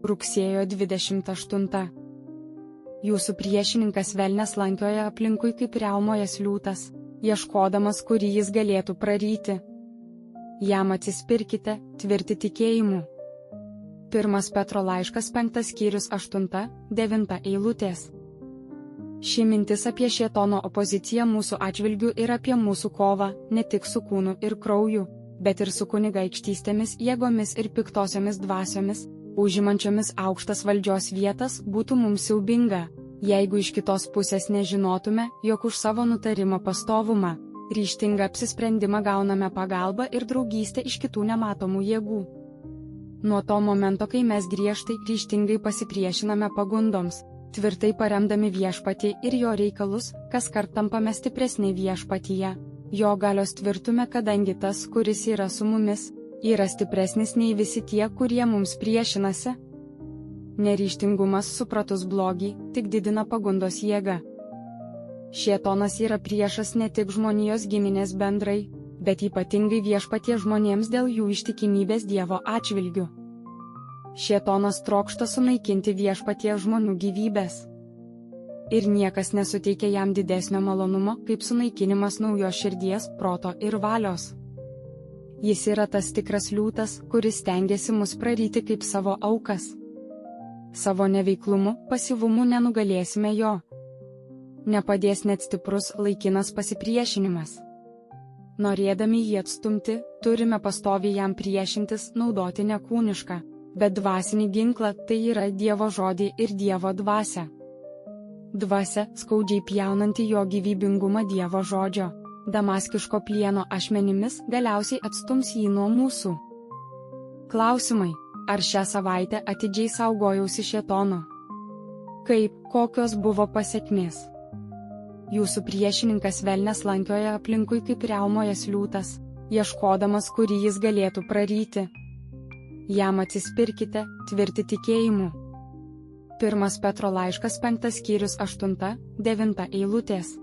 Rugsėjo 28. Jūsų priešininkas velnias lankioja aplinkui kaip riaumojas liūtas, ieškodamas, kurį jis galėtų praryti. Jam atsispirkite, tvirti tikėjimu. 1 Petro laiškas 5 skyrius 8-9 eilutės. Ši mintis apie šėtono opoziciją mūsų atžvilgių ir apie mūsų kovą, ne tik su kūnu ir krauju, bet ir su kunigaikštystėmis, jėgomis ir piktosiomis dvasiomis, užimančiomis aukštas valdžios vietas, būtų mums siaubinga, jeigu iš kitos pusės nežinotume, jog už savo nutarimo pastovumą, ryžtingą apsisprendimą gauname pagalbą ir draugystę iš kitų nematomų jėgų. Nuo to momento, kai mes griežtai, ryžtingai pasipriešiname pagundoms, tvirtai paremdami viešpatį ir jo reikalus, kaskart tampame stipresni viešpatyje, jo galios tvirtume, kadangi tas, kuris yra su mumis, yra stipresnis nei visi tie, kurie mums priešinasi. Neryžtingumas supratus blogį, tik didina pagundos jėgą. Šėtonas yra priešas ne tik žmonijos giminės bendrai, bet ypatingai viešpatie žmonėms dėl jų ištikimybės Dievo atžvilgiu. Šėtonas trokšta sunaikinti viešpatie žmonių gyvybės. Ir niekas nesuteikia jam didesnio malonumo, kaip sunaikinimas naujos širdies, proto ir valios. Jis yra tas tikras liūtas, kuris stengiasi mus praryti kaip savo aukas. Savo neveiklumu, pasyvumu nenugalėsime jo. Nepadės net stiprus, laikinas pasipriešinimas. Norėdami jį atstumti, turime pastoviai jam priešintis, naudoti ne kūnišką, bet dvasinį ginklą, tai yra Dievo žodį ir Dievo dvasią. Dvasia, skaudžiai pjaunanti jo gyvybingumą Dievo žodžio, damaskiško plieno ašmenimis, galiausiai atstums jį nuo mūsų. Klausimai: ar šią savaitę atidžiai saugojausi šėtono? Kaip, kokios buvo pasekmės? Jūsų priešininkas velnias lankioja aplinkui kaip riaumojas liūtas, ieškodamas, kurį jis galėtų praryti. Jam atsispirkite, tvirti tikėjimu. 1 Petro laiškas 5 skyrius 8-9 eilutės.